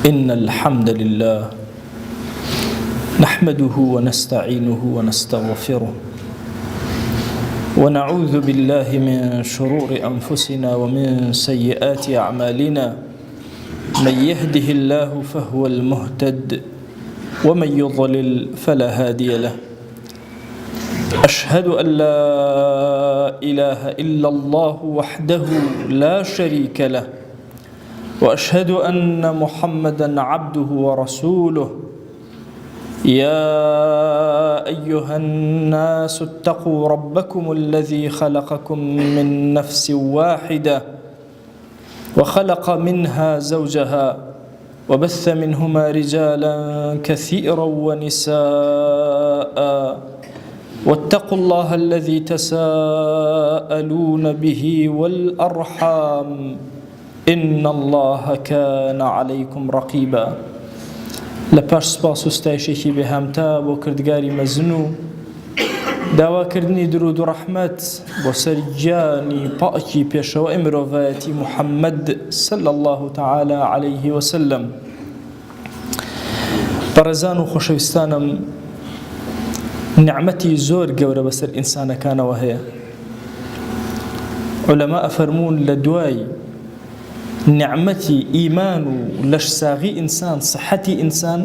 إن الحمد لله نحمده ونستعينه ونستغفره ونعوذ بالله من شرور أنفسنا ومن سيئات أعمالنا من يهده الله فهو المهتد ومن يضلل فلا هادي له أشهد أن لا إله إلا الله وحده لا شريك له وأشهد أن محمدًا عبده ورسوله يا أيها الناس اتقوا ربكم الذي خلقكم من نفس واحدة وخلق منها زوجها وبث منهما رجالا كثيرا ونساء واتقوا الله الذي تساءلون به والأرحام إن الله كان عليكم رقيبا. لپاش سپاس و ستایشێکی بێهامتا بۆ کردگاری مەزن و داواکردنی درود و ڕەحمەت بۆ سەر گیانی پاکی پێشەوەی مرۆڤایەتی محەممەد صلی الله تعالی عليه وسلم. بەڕێزان و خۆشەویستانم، نعمەتی زۆر گەورە بەسەر ئینسانەکانەوە هەیە. عولەما ئەفەرموون لە دوای نعمەتی ئیمان و لەشساغی ئینسان، سەحەتی ئینسان،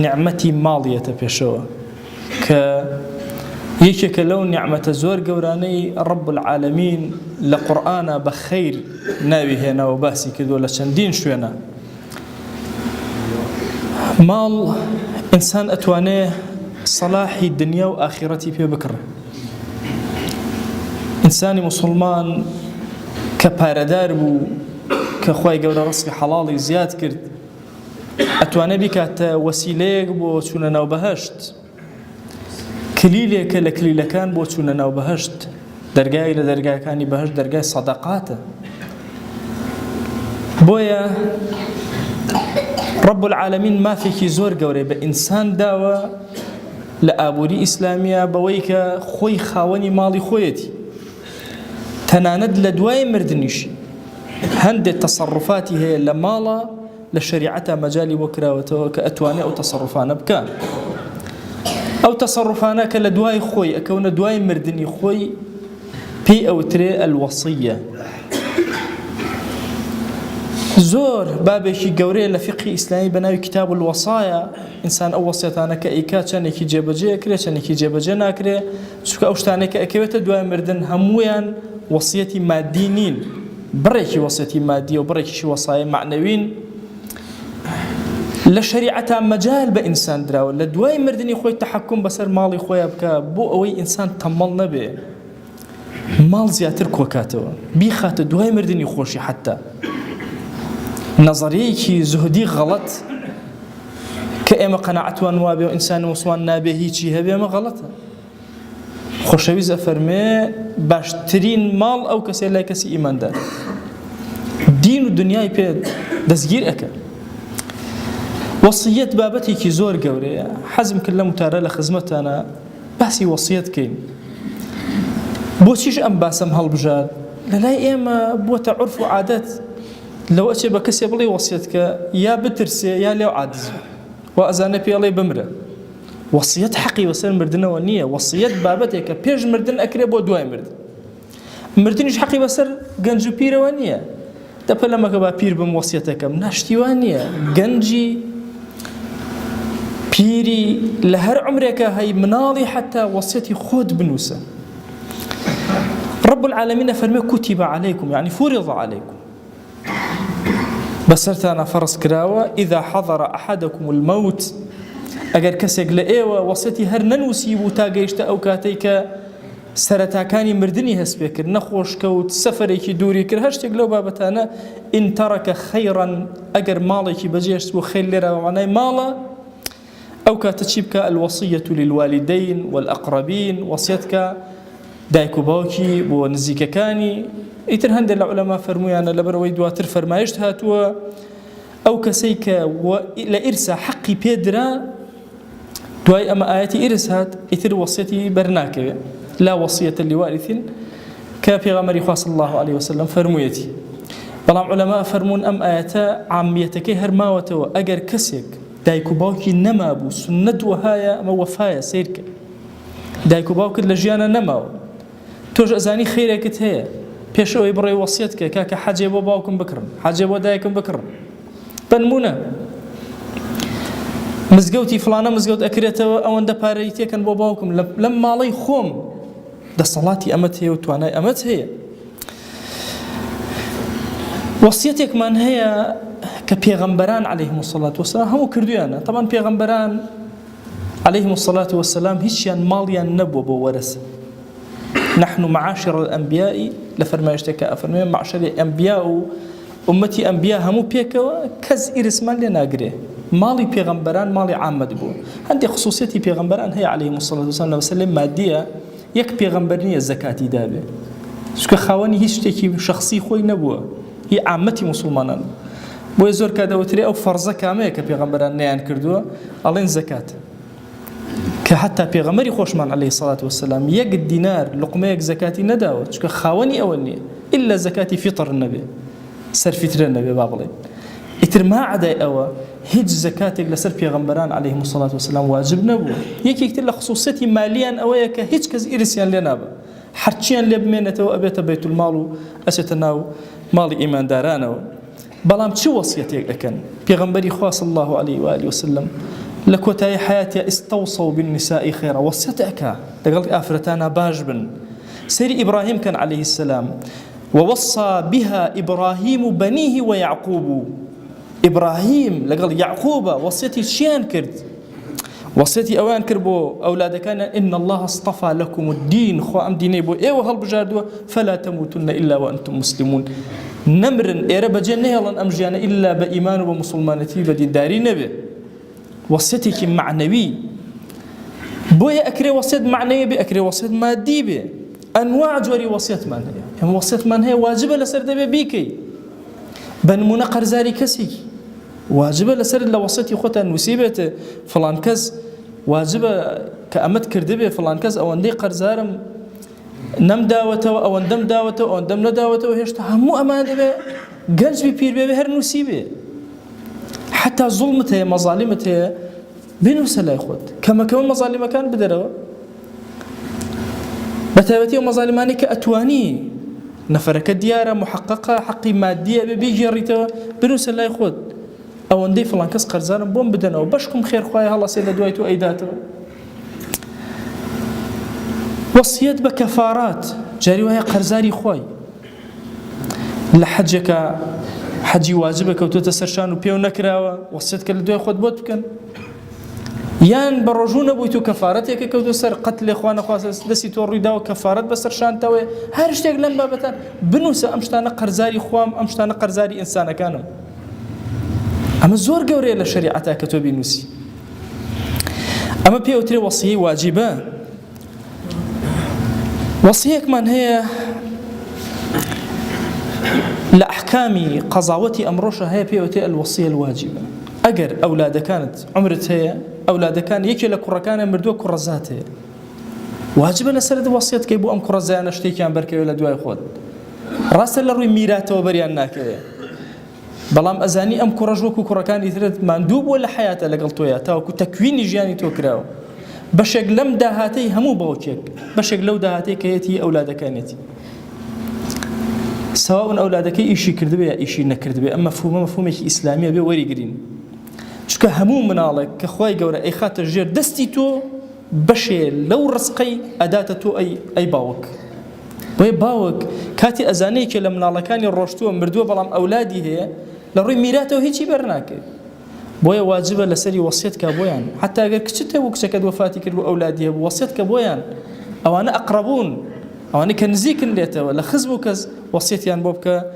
نعمەتی ماڵیەتە پێشەوە کە یەکێکە لەو نعمەتە زۆر گەورانەی ڕەب العالەمین لە قورئانە بە خەیر ناوی هێناوە باسی کردووە لە چەندین شوێنە. ماڵ ئینسان ئەتوانێ سەلاحی دنیا و ئاخیرەتی پێ بکڕێ. ئینسانی موسڵمان کە پارەدار بوو، کە خوای گەورە ڕزقی حەڵاڵی زیاد کرد، ئەتوانێ بیکاتە وەسیلەیەک بۆ چوونە ناو بەهەشت، کلیلێکە لە کلیلەکان بۆ چوونە ناو بەهەشت. دەرگای لە دەرگاکانی بەهەشت دەرگای سەدەقاتە. بۆیە ڕەب العالەمین مافێکی زۆر گەورەی بە ئینسان داوە لە ئابووری ئیسلامیە بەوەی کە خۆی خاوەنی ماڵی خۆیەتی، تەنانەت لە دوای مردنیشی هەندێک تەسەڕوفاتی هەیە لە ماڵە لە شەریعەتە مەجالی بۆ کراوەتەوە کە ئەتوانێ ئەو تەسەڕوفانە بکات. ئەو تەسەڕوفانە کە لە دوای خۆی ئەکەونە دوای مردنی خۆی پێی ئەوترێ ئەلوەسیە. زۆر بابێکی گەورەیە لە فیقی ئیسلامی بە ناوی کتاب الوەسایە. ئینسان ئەو وەسیەتانە کە ئەیکات چەندێکی جێبەجێ ئەکرێ، چەندێکی جێبەجێ ناکرێ، چونکە ئەو شتانێک کە ئەکەوێتە دوای مردن هەموویان وەسیەتی مادی نین، بڕێکی وەسیەتی مادی و بڕێکیشی وەسایە معنەوین. لە شەریعەتە مەجال بە ئینسان دراوە لە دوای مردنی خۆی تەحەکوم بەسەر ماڵی خۆیان بکە بۆ ئەوەی ئینسان تەمەڵ نەبێ، ماڵ زیاتر کۆکاتەوە، بیخاتە دوای مردنی خۆشی. حتا نەزەریەیەکی زوهدی غەڵەت کە ئێمە قەناعەتوان وابێ و ئینسانی موسڵمان نابێ هیچی هەبێ، ئەمە غەڵەتە. خۆشەویست ئەفەرمێ باشترین ماڵ ئەو کەسێ لای کەسی ئیماندار، دین و دنیای پێ دەستگیر ئەکە. وەسیەت بابەتێکی زۆر گەورەیە. حەزم کرد لە متارە لە خزمەتانە باسی وەسیەت کەین. بۆچیش ئەم باسم هەڵبژات؟ لەلای ئێمە بووەتە عورف و عادەت لەو ئەچێ بە کەسێ بڵێ وەسیەت کە یا بترسێ یا لێو عاجز و ئەزانە پێڵێ بمرە. وەسیەت حەقی بەسەر مردنەوە نییە. وەسیەت بابەتێکە پێش مردن ئەکرێ بۆ دوای مردن. مردنیش حەقی بەسەر گەنج و پیرەوە نییە. دەپە لەمەکە با پیر بم وەسیەتەکەم، ناشتیوان نییە. گەنجی پیری لە هەر عمرێکە هەی مناڵی حتا وەسیەتی خۆت بنووسە. رب العالمین فەرمێ کوتیبە عەلەیکم، یعنی فوریض عەلەیکم، بەسەرتانە فەرز کراوە ئیذا حەضەرە ئەحەدەکم المەوت، ئەگەر کەسێک لە ئێوە وەسیەتی هەر نەنووسی بوو تا گەیشتە ئەو کاتەی کە سەرەتاکانی مردنی هەست پێ کرد، نەخۆش کەوت، سەفەرێکی دووری کرد، هەر شتێک لەو بابەتانە، ئین تەرەکە خەیڕەن، ئەگەر ماڵێکی بەجێشت بوو، خەیر لێرە بەمانای ماڵە، ئەو کاتە چی بکە؟ الوەسیەة للوالدین والأقربین، وەسیەتکە دایک و باوکی بۆ نزیکەکانی. ئیتر هەندێک لە عولەما فەرموویانە لەبەرەوەی دواتر فەرمایشت هاتووە ئەو کەسەی کە لە ئیرسا حەقی پێدرا، دوای ئەمە ئاەتی ئیرس هات، ئیتر وەسیەتی بەرناکەوێ. لا وەسیەة لوارث، کە پێغەمبەری خوا صلی الله عليه وسلم فەرموویەتی بەڵام علەما فەرموون ئەم ئاەتە عامیەتەکەی هەرماوەتەوە ئەگەر کەسێک دایک و باوکی نەمابوو سنەت وهایە ئەمە وەفایە سیرکە دایک و باوکت لە ژیانە نەماوە تۆش ئەزانی خەیرێکت هەیە پێش ئەوەی بڕێ وەسیەت کە کاکە حەجێ بۆ باوکم بکڕن حەجێ بۆ دایکم بکڕن بەنمونە مزگەوتی فلانە مزگەوت ئەکرێتەوە ئەوەندە پارەی تێکەن بۆ باوکم لەم ماڵەی خۆم دەسەڵاتی ئەمەت هەیە و توانای ئەمەت هەیە وەسیەتێکمان هەیە کە پێغەمبەران عەلەیهیمو الصەلاة وەسەلام هەموو کردویانە طبعاً پێغەمبەران عەلەیهیمو الصەلاة وەسەلام هیچیان ماڵیان نەبووە بۆ وەرەسە نحن معاشر الأنبياء لفرمايشتك أفرمي معشر الأنبياء أمتي أنبياء همو بيكوا كز إرسمان لناقره مالي بيغمبران مالي عامد بو عندي خصوصيتي بيغمبران هي عليهم الصلاة والسلام وسلم مادية يك بيغمبرني الزكاة دابه شكو خواني هيش تكي شخصي خوي نبوه هي عامتي مسلمانان بو يزور كذا وتري أو فرزة كامية كبيغمبران نيان كردوه ألين زكاة كحتى بيغمري خوشمان عليه الصلاة والسلام يك الدينار لقميك زكاتي نداوت شكو خاوني أولني إلا زكاتي فطر النبي سر فطر النبي بابلي إتر ما عدا أوا هج زكاتك لسر بيغمبران عليهم الصلاة والسلام واجب نبو يكي يكتر لخصوصيتي ماليا أويا كهج كز إرسيان لنابا حرشيان لبمينة وأبيت بيت المال أستناو مال إيمان دارانو بلام شو وصيتك لكن بيغمبري خاص الله عليه وآله وسلم لكوتاي حياتي استوصوا بالنساء خيرا وصيتك لقلت آفرتانا باجبن سيري إبراهيم كان عليه السلام ووصى بها إبراهيم بنيه ويعقوب إبراهيم لقل يعقوب وصيتي شيان كرد وصيتي أوان كربو أولاد كان إن الله اصطفى لكم الدين خو أم ديني بو إيه وهل بجاردوا فلا تموتن إلا وأنتم مسلمون نمرن إيرا بجنة يلن أمجيان إلا بإيمان ومسلمانتي بدين داري نبي وصيتك معنوي بويا أكري وصيت معنوي بأكري وصيت مادي بي أنواع جوري وصيت معنوي يعني وصيت معنوي واجبة لسر دبي بيكي بنمونا قرزاري كسي واجبة لسر لو وصيتي خوتا نسيبت فلان كز واجبة كأمت كردبي فلان كز أو أندي قرزارم نم داوته أو اندم داوته أو اندم نداوته وهيشتا همو أمان دبي قنج بيبير بي هر نسيبه حتى ظلمته مظالمته بنفس لا يخد كما كون مظالم كان بدره بتابتي ومظالماني كأتواني نفرك الديارة محققة حقي مادية بيجي ريته بنفس لا يخد أو ندي فلان كس قرزان بوم بدنا وبشكم خير خوايا هلا سيدا دويتو أيداته وصيت بكفارات جاري وهي قرزاري خواي لحجك حجي واجبك وتتسرشان وبيو نكراوة وصيتك لدوي خود بوت بكن يان بروجونا بويتو كفارتك كوتو سر قتل اخوان خاص دسي توري داو كفارت بسرشان تاوي هرشتك لم بابتان بنوسا امشتانا قرزاري خوام امشتانا قرزاري انسان كانوا اما زور قوري لشريعتها كتوبي نوسي اما بيو تري وصيه واجبه وصيك من هي لأحكامي قضاوتي أمروشة هي بيوتي الوصية الواجبة أجر أولاد كانت عمرت هي أولاد كان يكي لكرة كان مردوه كرزات هي واجبة لسرد وصيت كيبو أم كرزة أنا اشتيكي عن بركة ولا دواء خود راسل لروي ميراته وبريان ناكيه بلام أزاني أم كرجوك وكرة كان يثرد مندوب ولا حياته لقلتويا تاوكو تكوين جياني توكراو بشك لم دهاتي همو باوكيك بشك لو دهاتي كيتي أولاد كانتي سواء أولادك إيشي كردبي يا إيشي نكردبي أما مفهومك إسلامية بي وري قرين شكا همو منالك كخواي قورا أي خاطر جير دستي تو بشي لو رزقي أداتتو أي باوك وي باوك كاتي أزانيك لمنالكاني الروشتو مردو بلام أولادي هي لروي ميراته هيجي برناك بويا واجبة لسري وصيتك بويان حتى أقول كتشته وكشكد وفاتك أولادي وصيتك بويان أو أنا أقربون أو أنا كنزيك الليته ولا خزبوكز وصيتي عن بوبك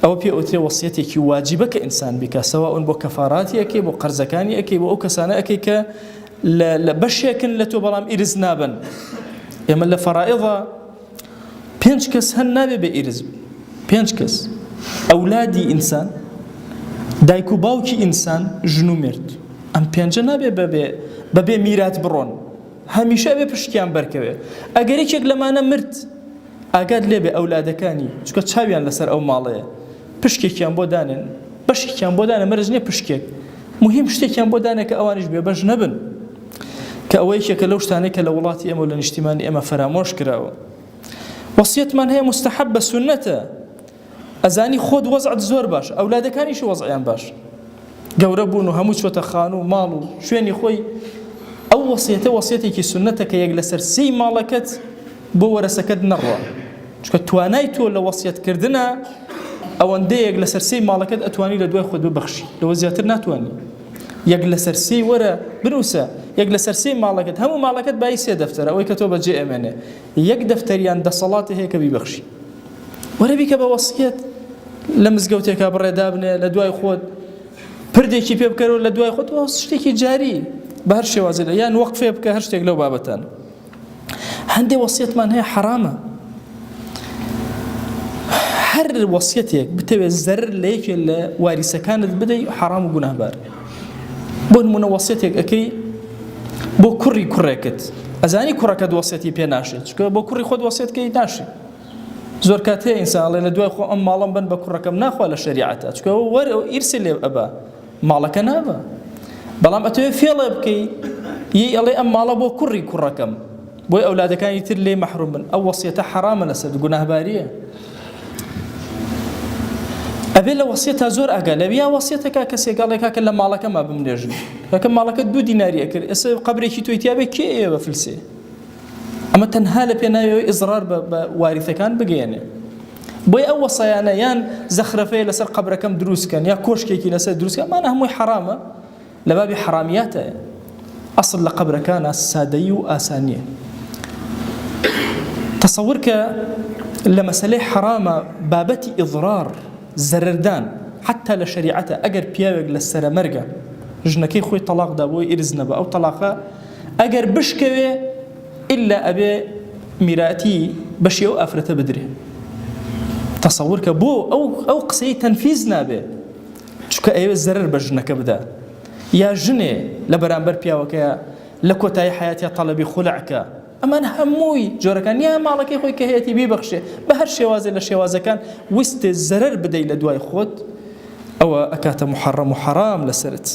أو بي أوتري وصيتك واجبك إنسان بك سواء بو كفاراتي أكي بو قرزكاني أكي بو أكسانة أكي ك لبشيكن لتو بلام إرز نابن يما لفرائضة بينشكس هالنابي بإرز بينشكس أولادي إنسان دايكو باوكي إنسان جنو مرد أم بينجا نابي ببي ميرات برون همیشه به پشتیان برکوه اگر یک لمانه مرد اگاد لبه اولادکانی چون چاویان لسر او ماله پشکێکیان بۆ دانێن بەشێکیان بۆ دانە مەرج نییە پشکێک مهم شتێکیان بۆ دانێت کە ئەوانش بێبەش نەبن کە ئەوەی یەکێکە لەو شتانەی کە لە وڵاتی ئێمە و لە نیشتیمانی ئێمە فەرامۆش کراوە وەسیەتمان هەیە مستحب بە سونەتە ئەزانی خۆت وەزعت زۆر باش ئەولادەکانیش وەزعیان باش گەورە بوون و هەموو چۆتە خان و ماڵ و شوێنی خۆی ئەو وەسیەتە وەسیەتێکی سونەتە کە یەک لەسەر سێی ماڵەکەت بۆ وەرەسەکەت نەڕوە چونکە توانای تۆ لە وەسیەتکردنە ئەوەندەیەک لەسەر سێی ماڵەکەت ئەتوانی لە دوای خۆت ببەخشی لەوە زیاتر ناتوانانی یەک لەسەر سێی وەرە بنووسە یەک لەسەر سێی ماڵەکەت هەموو ماڵەکەت بای سێ دەفتەرە ئەوەی کە تۆ بەجێ ئەمێنێ یەک دەفتەریان دەسەڵاتی هەیە کە بیبەخشی وەرە بیکە بە وەسیەت لە مزگەوتێکا بڕێدا بنێ لە دوای خۆت پردێکی پێ بکەرەوە لە دوای خۆت شتێکی جاری بە هەر شێوازێ یان وەقفێ بکە هەر شتێک لەو بابەتان هەندێک وەسیەتمان هەیە حرامە هەر وەسیەتێک بتەوێت زەرر لە یەکێک لە واریسەکانت بدەی حرام و گوناهبار بۆ نمونە وەسیەتێک ئەەکەی بۆ کوڕی کوڕێکت ئەزانی کوڕەکەت وەسیەتی پێ ناشێت چونکە بۆ کوڕی خۆت وەسیەتکەی ناشێت زۆر کات هەیە ئینسانڵێ لە دوای خۆ ئەم ماڵم بن بە کوڕەکەم ناخوا لە شەریعەتە چونکە وەرە ئیرسی لێ ئەبا ماڵەکە نابە بەڵام ئەتەوێت فێڵێ بکەی یەی ئەڵێ ئەم ماڵە بۆ کوڕی کوڕەکەم بۆی ئەولادەکانی تر لێ مەحروم بن ئەو وەسیەتە حرامە لەسەر گوناهباریە ئەبێ لە وەسیەتە زۆر ئاگا لەبێ یا وەسیەتەکە کەسێکاڵێکا کە لە ماڵەکەما بمنێژن کەکە ماڵەکە 2 دیناریە کرد ئێستا قەبرێکی تۆی تیابێ کێ ئێوە بە فلسێ ئەمە تەنها لە پێناوی ئیزرار بە واریثەکان بگەێنێ بۆی ئەو وەسایانە یان زەخرەفەیە لەسەر قەبرەکەم دروستکەن یا کۆشکێکی لەسەر دروستکەن مانە هەمووی حرامە لە بابی حرامیاتە ئەسڵ لە قەبرەکانە سادەیی و ئاسانیە تەسەور کە لە مەسەلەی حرامە بابەتی ئیضرار زەرردان حتا لە شەریعەتە ئەگەر پیاوێک لە سەرەمەرگە ژنەکەی خۆی تەلاقدا بۆی ئیرز نەبە ئەو تەلاقە ئەگەر بشکەوێ ئللا ئەبێ میراتی بەشی ئەو ئافرەتە بدرێ تەسەور کە بۆ ئەو قسەی تەنفیز نابێ چونکە ئەوێ زەرر بە ژنەکە بدە یا ژنێ لە بەرامبەر پیاوەکەیە لە کۆتایی حیاتیا تەڵەبی خولعکە ئەمان هەمووی جۆرەکان یا ماڵەکەی خۆی کە هەیەی بیبەخشێ بە هەر شێوازێ لە شێوازەکان وستێ زەرر بدەی لە دوای خۆت ئەوە ئەکاتە محەڕەم و حەرام لەسرت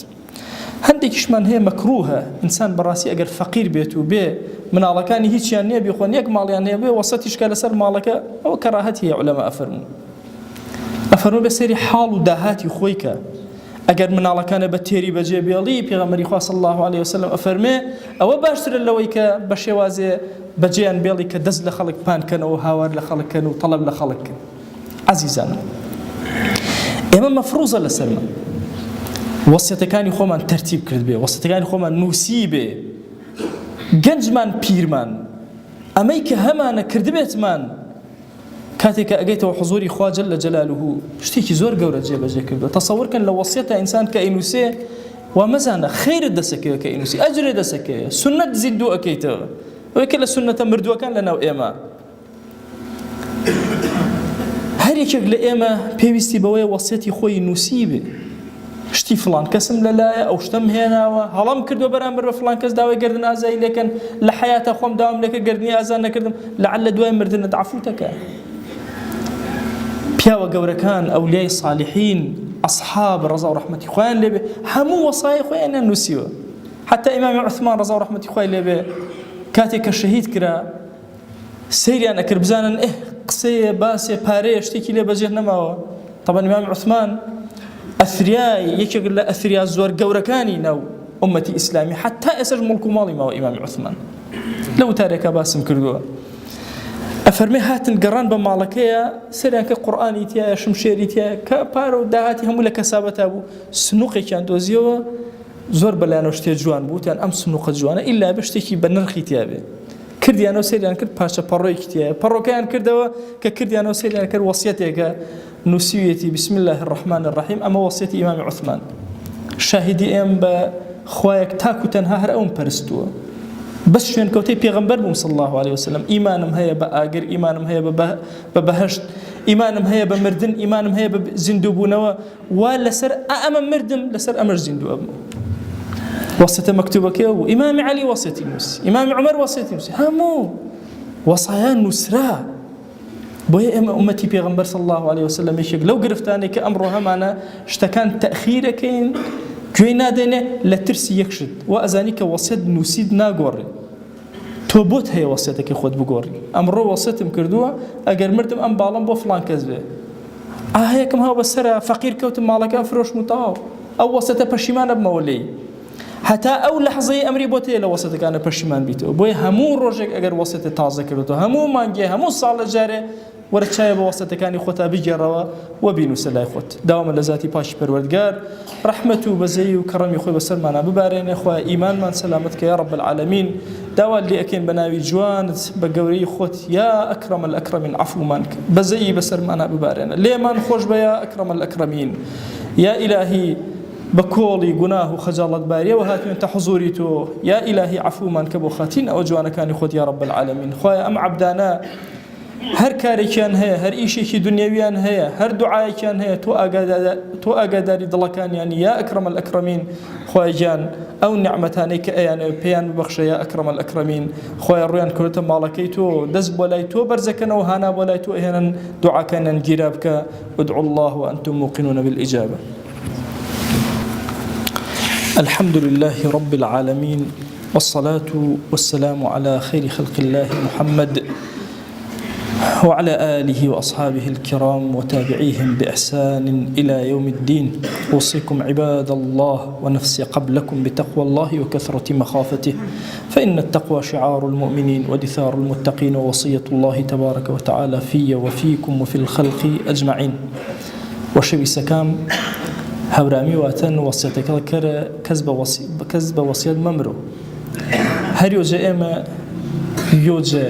هەندێکیشمان هەیە مەکروهە ئینسان بەڕاستی ئەگەر فەقیر بێت و بێ مناڵەکانی هیچیان نییە بیخۆن یەک ماڵیان هەیە بێ وەسەتیشکە لەسەر ماڵەکە ئەوە کەڕاهەتی هەیە عولەما ئەفەرموون بە سەری حاڵ و داهاتی خۆی کە ئەگەر مناڵەکانە بە تێری بەجێ بێڵی پێغەمبەری خوا صلی الله علیه وسلم ئەفەرمێ ئەوە باشترە لەوەی کە بە شێوازێ بەجێیان بێڵی کە دەست لە خەڵک پانکەنەوە هاوار لە خەڵککەن و تەڵەب لە خەڵککەن عەزیزان ئێمە مەفروزە لەسەرمان وەسیەتەکانی خۆمان تەرتیب کرد بێ وەسیەتەکانی خۆمان نووسی بێ گەنجمان پیرمان ئەمەی کە هەمانە کردبێتمان کاتێککە ئەگەیتەوە حضوری خوا جەل جەلالوه شتێکی زۆر گەورە جێبەجێ کردووە تەسەورکەن لە وەسیەتە ئینسان کە ئەینووسێ وا مەزانە خەیرت دەسەکەوە کە ئەینووسی ئەجرێ دەسەکەوێ سونەت زیندوو ئەکەیتەوە ئەوەی کە لە سونەتە مردووەکان لەناو ئێمە هەر یەکێک لە ئێمە پێویستی بەوەیە وەسیەتی خۆی نووسی بێ شتی فلان کەسم لەلایە ئەو شتم هێناوە هەڵام کردووە بەرامبەر بە فلان کەس داوای گردن ئازایی لێکەن لە حیاتە خۆم داوام لێکرد گردنی ئازان نەکردم لەعەلە دوای مردنت عەفوتەکە پیاوە گەورەکان ئەولیای صالحین ئەصحاب ڕەزا و ڕەحمەتی خۆیان لێبێ هەموو وەسایای خۆیان نووسیوە حتا ئیمامی عوثمان ڕەزا و ڕەحمەتی خۆی لێبێ کاتێک کە شەهید کرا سەیریان ئەکرد بزانن قسەیە باسێ پارەیە شتێکی لێ بەجێ نەماوە طبعا ئیمامی عوثمان ئەثریای یەکێک لە ئەثریا زۆر گەورەکانی ناو ئومەتی ئیسلامی حتا ئێسەش مڵک و ماڵی ماوە ئیمامی عوثمان لەو تارێکە باسم کردووە ئەفەرمێ هاتن گەڕان بە ماڵەکەیە سەریان کە قورئانی تایە شمشێری تایە کە پارە و داهاتی هەموو لە کەسابەتا بوو سنووقێکیان دۆزیەوە زۆر بەلایەنەوە شتێ جوان بوو تیان ئەم سنووقە جوانە ئیلا بە شتێکی بە نرخی تیابێ کردیانەوە سەریان کرد پارچە پەڕۆیەکی تایە پەڕۆکەیان کردەوە کە کردیانەوە سەریان کرد وەسیەتێکە نووسیویەتی بسم الله الرحمن الرحیم ئەمە وەسیەتی ئیمامی عوثمان شاهدی ئێم بە خوایەک تاکو تەنها هەر ئەوم پەرستووە بس شوێن کەوتەی پێغەمبەر بووم صلی الله عليه وسلم ئیمانم هەیە بە ئاگر ئیمانم هەیە بە بەهەشت ئیمانم هەیە بە مردن ئیمانم هەیە بە زیندوو بوونەوە وا لەسەر ئەمە مردم لەسەر ئەمەش زیندووە بووم وەسیەتە مەکتوبەکەیەوە بوو ئیمامی عەلی وەسیەتی نووسی ئیمامی عومەر وەسیەتی نووسی هەموو وەسایان نووسرا بۆیە ئێمە ئومەتی پێغەمبەر صلی الله عليه وسلم یەکێک لەو گرفتانەی کە ئەمڕۆ هەمانە شتەکان تەخیرەکەین گوێی نادێنێ لە ترسی یەک شت و ئەزانی کە وەسیەت نووسید ناگۆڕێ تۆ بۆت هەیە وەسیەتەکەی خۆت بگۆڕی ئەمڕۆ وەسیەتم کردووە ئەگەر مردم ئەم باڵم بۆ فڵان کەس بێ ئاهەیەکم هاو بەسەرە فەقیر کەوتم ماڵەکان فرۆشم و تەواو ئەو وەسیەتە پەشیمانە بمەوە لێی هەتا ئەو لەحزەی ئەمری بۆت هەیە لە وەسیەتەکانە پەشیمان بیتەوە بۆیە هەموو ڕۆژێک ئەگەر وەسیەتت تازە کردوتەوە هەموو مانگێ هەموو ساڵ لە جارێ وەرە چایە بە وەسیەتەکانی خۆتا بگێڕەوە و بینوسە لای خۆت داوامە لە ذاتی پاشی پەروەردگار ڕەحمەت و بەزەی و کەڕەمی خۆی بەسەرمانە ببارێنێ خوای ئیمانمان سەلامەت کە یا رب العالمین داوا لێ ئەکەین بە ناوی جوانت بە گەورەی خۆت یا ئەکرەم الئەکرەمین عەفومان کە بەزەی بەسەرمانە ببارێنە لێمان خۆش بە یا ئەکرەم الئەکرەمین یا ئیلاهی بكولي گناه وخجالت بارية وهاتين تحضوري تو يا إلهي عفو من كبو خاتين أو جوانا كان يخد يا رب العالمين خويا أم عبدانا هر كاري كان هي هر إشي كي دنيويان هي هر دعاء كان هي تو أقداري دلكان يعني يا أكرم الأكرمين خويا جان أو نعمتاني كأيان بيان بخشى يا أكرم الأكرمين خويا الريان كلتم مالكيتو دزب ولايتو برزكنا وهانا ولايتو إهنا دعاء كان جرابك ادعوا الله وأنتم موقنون بالإجابة. الحمد لله رب العالمين والصلاة والسلام على خير خلق الله محمد وعلى آله وأصحابه الكرام وتابعيهم بإحسان إلى يوم الدين. أوصيكم عباد الله ونفسي قبلكم بتقوى الله وكثرة مخافته فإن التقوى شعار المؤمنين ودثار المتقين ووصية الله تبارك وتعالى في وفيكم وفي الخلق أجمعين. وشبي سكام هەورامی واتەن وەسیەتەکە کەرە کەس بە وەسیەت مەمرۆ هەر یۆجە ئێمە یۆجە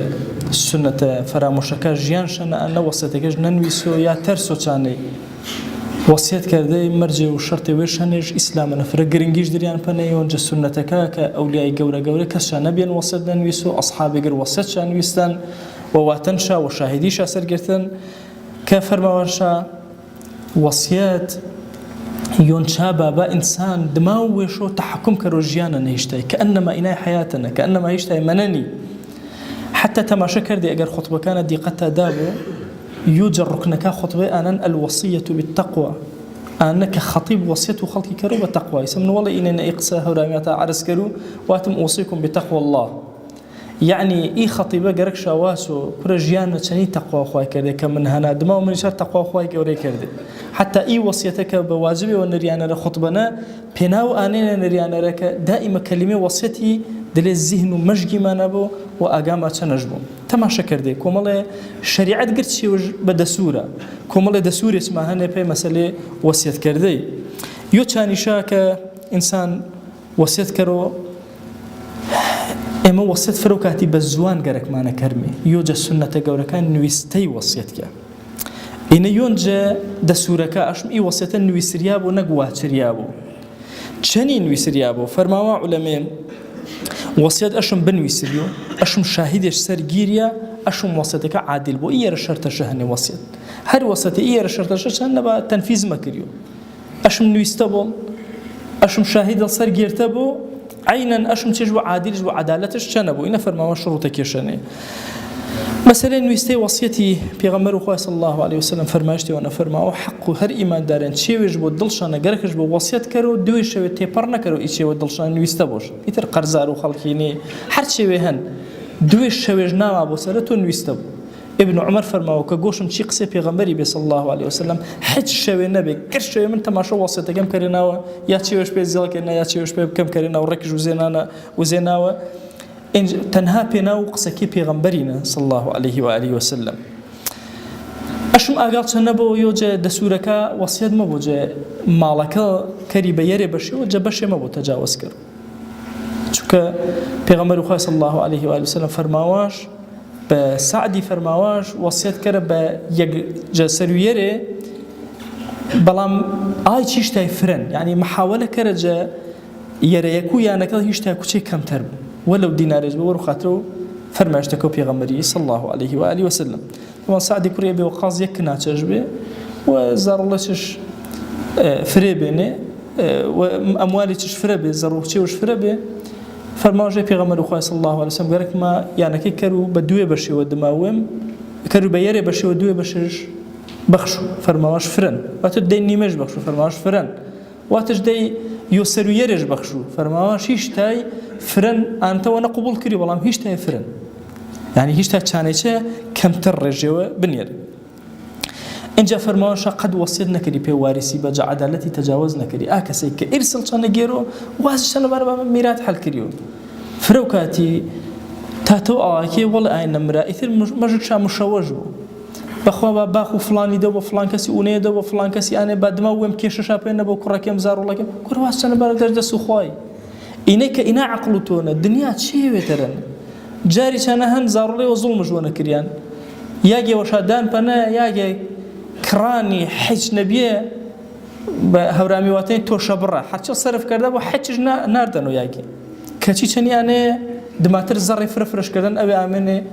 سنەتە فەرامۆشەکە ژیان شەنە ئەنە وەسیەتەکەش نەنویسۆ یا تەرسۆ چانەی وەسیەت کردەی مەرجێ و شەرتێ وێ شەنێژ ئیسلامە نەفرە گرنگیش دریان پەنەی ئەوەنجە سنەتەکە کە ئەولیای گەورە کەسشان نەبێن وەسیەت نەنویسۆ ئەسحابێگر وەسیەتشان نویستن وواتەنشا و شاهدیشا سەرگرتن کە فەرماوەشا وەسیەت يون شابا با إنسان دماغ وشو تحكم كروجيانا نهشتاي كأنما إناي حياتنا كأنما يشتاي منني حتى تماشى كردي أجر خطبة كانت دقتها دابو يوجد ركنك خطبة أنا الوصية بالتقوى أنك خطيب وصية خلقي كرو بالتقوى يسمون والله إننا إقساه ورامياتا عرس كرو واتم أوصيكم بتقوى الله يعني إيه خطيبة جرك شواسو كرجيان تشني تقوى خواي كذا كمن هنا دماغ من شر تقوى خواي كوري كذا حتى إيه وصيتك بواجبه ونريانا رخطبنا بناو أننا نريانا رك دائما كلمة وصيتي دل الذهن مجدي ما نبو وأقام أتنجبو تماشى كردي كمال شريعة قرت شيء بدسورة كمال دسورة اسمها نبي مسألة وصيت كردي يو تاني شاك إنسان وصيت كرو ئێمە وەسیەت فەرۆکاتی بە زوان گەرەکمانە کەرمێ یۆجە سونەتە گەورەکان نوویستەی وەسیەتکە ئینە یۆنجە دەسوورەکە ئەشم ئی وەسیەتە نوویسریا بوو نەک واچریا بوو چەنی نوویسریا بوو فەرماوە عولەمێ وەسیەت ئەشم بنوویسریۆ ئەشم شاهیدێش سەرگیریە ئەشم وەسیەتەکە عادل بۆ ئیێرە شەرتەشە هەنێ وەسیەت هەر وەسیەتی ئیێرە شەرتەشە چەند نەبا تەنفیز مەکریۆ ئەشم نوویستە بوو ئەشم شاهیدە سەرگیرتە بوو عينا أشم تجوا عادلش وعدالتش شنبو إن فرما وشروطك شنه مثلا نويستي وصيتي بيغمر خواه صلى الله عليه وسلم فرماشتي وانا فرما حق هر إيمان دارن شي وجبو دلشانه گرکش بو وصيت کرو دوی شوی تیپر نکرو ایچی و دلشان نویسته باش ایتر قرضارو خلقینی هر شوی هن دوی شوی نام ابو سرتو نویسته ابن عمر فرماو كجوشم شي قصه پیغمبري بي صلى الله عليه وسلم حج شوي نبي كر شوي من تماشا وسط كم كرينا يا شي وش بيزيل كنا يا شي وش كم كرينا وركج وزينانا ان تنها بينا وقصه كي پیغمبرينا صلى الله عليه واله وسلم اشم اقال سنبو يوجه دسورك وصيد ما بوجه مالك كريبه يري بشي وجه بشي ما بو تجاوز كر چونك پیغمبر خدا صلى الله عليه واله وسلم فرماواش بسعدي فرماواش وصيت كره بجسرويره بلام اي چيشتاي فرن يعني محاوله كرجه يريكو يعني كده هيشتا كوچي كمتر ولو دينارج بور خاطرو فرماشتكو پیغمبري صلى الله عليه واله وسلم وسعدي كريه بوقاز يكنا تجبه وزار الله تش فريبني واموالي تش فربه زروچي وش فربه فرماجه پیغمبر خدا صلی الله علیه و سلم گرک ما یعنی که کرو بدوی بشی و دماوم كروبيري بشي ودوي بشش بخشو فرماش فرن واتو دي نيمش بخشو فرماش فرن واتش دي يوسرو يرج بخشو فرماش هيش تاي فرن انت وانا قبول كري والله هيش تاي فرن يعني هيش تاي چانيچه كمتر رجوا بنير انجا فرماش قد وصينا كري بي وارثي بجا عدالتي تجاوزنا كري اكسي كارسل چانه گيرو واز چانه بار ميراث حل كريو فروكاتي تاتو آكي والله أين مرا إثر مجد شام مشوج بو بخوا باخو فلاني دو وفلان كسي أوني دو وفلان كسي أنا بعد ما ويم كيش شابين بو كرا كم زار ولا كم كرواس أنا برا درجة سخواي إنك إنا عقلتونا الدنيا شيء وترن جاري أنا هن زار لي وظلم جوانا كريان ياجي وشادان بنا ياجي كراني حج نبيه هورامي واتين تو شبرة حتى صرف كذا وحج ناردنو ياجي كشي شني أنا دماتر زري فرفرش كردن أبي أمني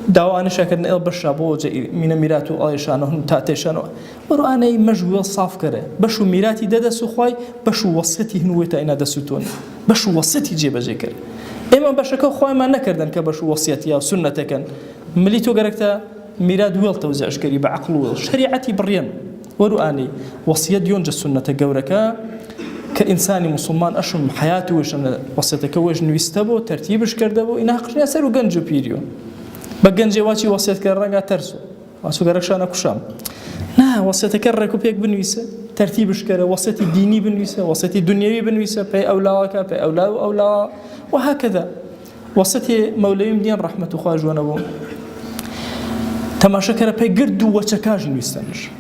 داواني شكرن إل بشابو من ميراتو آيشانو هم تاتيشانو ورو أنا مجهول صاف كره بشو ميراتي دادا سخواي بشو وصيتي هنويتا إنا دسوتون بشو وصيتي جيبا جيكر إما بشكو خواي ما نكردن كبشو وصيتي أو سنتكن مليتو قرقتا ميراد ويل توزعش كري بعقل ويل شريعتي بريان ورو أني وصيت يونج السنة قوركا كإنسان مسلمان أشم حياته وش أنا وصيتك وش نويستبو ترتيبش كردبو إنها قشني أسر وجنجو بيريو بجنجي واشي وصيتك الرجع ترسو واسو قرقش أنا كشام نا وصيتك الرجع بيك بنويسة ترتيبش كره وصيتي ديني بنويسة وصيتي دنيوي بنويسة بي أولاك بي أولا وهكذا وصيتي مولوي دين رحمة خواج ونبو تماشى كره بي قردو وشكاج نويستنش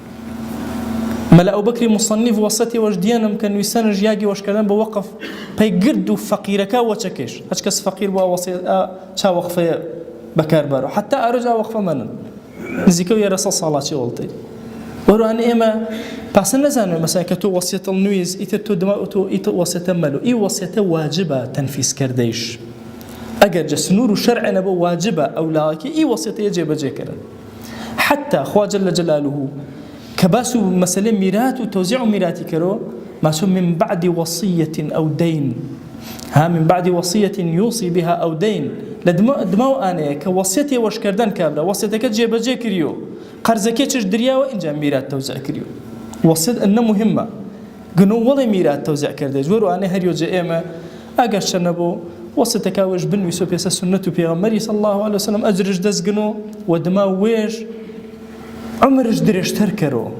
ملا أبو بكر مصنف وصتي وجديانم كان يسنج ياجي وش كلام بوقف بيجردو فقيرك وشكيش هشكس فقير بوصي شا وقفه بكار بارو حتى أرجع وقفه منن نزيكو يا رسول صلاة شولتي ورو أنا إما بس نزانو مثلا كتو وصية النويز إتو دماء إتو وصية ملو إي وصية واجبة تنفيذ كرديش أجر جسنور شرع نبو واجبة أو لاكي إي وصية يجب جيكرا حتى خوا جل جلاله كباسو مسألة ميراث وتوزيع ميراثي كرو ما من بعد وصية أو دين من بعد وصية يوصي بها أو دين لدماو أنا كوصيتي وش كردن كابلا وصيتك جيب جي كريو قرزكي تش دريا وإنجا ميراث توزيع كريو وصيت أنه مهمة قنو والله ميراث توزيع كردي جورو أنا هريو جائمة أقر شنبو وصيتك وش بنويسو بيسا سنة بيغمري صلى الله عليه وسلم أجرج دزقنو ودماو ويش عمرش درشتر کرو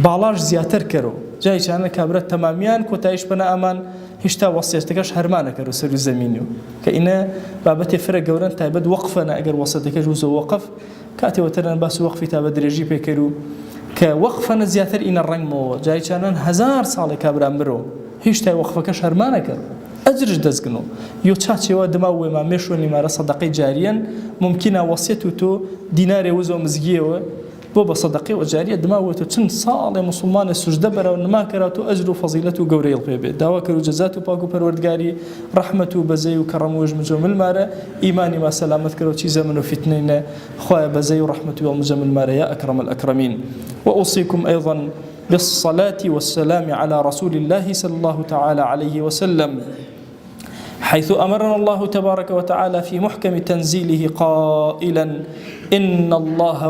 بالاش زیاتر کرو جایی چانه کابرات تمامیان کوتایش بنا امان هشتا وصیتکش هرمانه کرو سر زمینیو که اینه بابت فرق گورن تایبد وقفنا اگر وصیتکش وزو وقف کاتی وترن باس وقفی تابد رجی پیکرو که وقفنا زیاتر این الرنگ مو جایی چانه 1000 سال کابران برو هشتا وقفکش هرمانه کرو أجرج دزقنو يوتشاتي ودماوي ما مشوني ما صدقي جاريا ممكن وصيته تو دينار وزو مزجيه بوبا صدقي وجارية دماوته تن صالح مسلمان السجدة برا ونما كراتو أجر وفضيلته وقوري القيبة دعوة كرو جزاته باكو پروردگاري رحمته بزي وكرم وجمجو المارة إيماني ما سلامت كرو تشيزا منو فتنين خوايا بزي ورحمته والمجم المارة يا أكرم الأكرمين وأوصيكم أيضا بالصلاة والسلام على رسول الله صلى الله تعالى عليه وسلم حيث أمرنا الله تبارك وتعالى في محكم تنزيله قائلا إن الله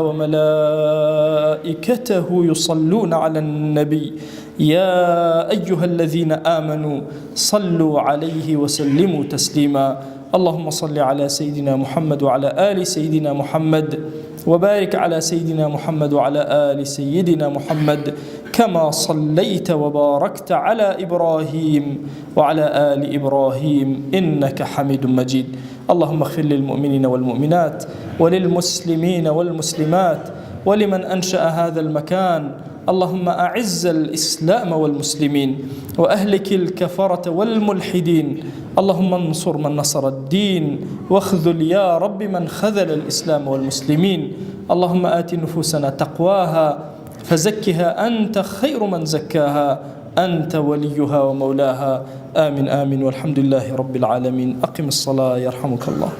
وملائكته يصلون على النبي يا أيها الذين آمنوا صلوا عليه وسلموا تسليما اللهم صل على سيدنا محمد وعلى آل سيدنا محمد وبارك على سيدنا محمد وعلى آل سيدنا محمد كما صليت وباركت على إبراهيم وعلى آل إبراهيم إنك حميد مجيد اللهم اغفر للمؤمنين والمؤمنات وللمسلمين والمسلمات ولمن أنشأ هذا المكان اللهم أعز الإسلام والمسلمين وأهلك الكفرة والملحدين اللهم انصر من نصر الدين واخذل يا رب من خذل الإسلام والمسلمين اللهم آت نفوسنا تقواها فزكها أنت خير من زكاها أنت وليها ومولاها آمين آمين والحمد لله رب العالمين أقم الصلاة يرحمك الله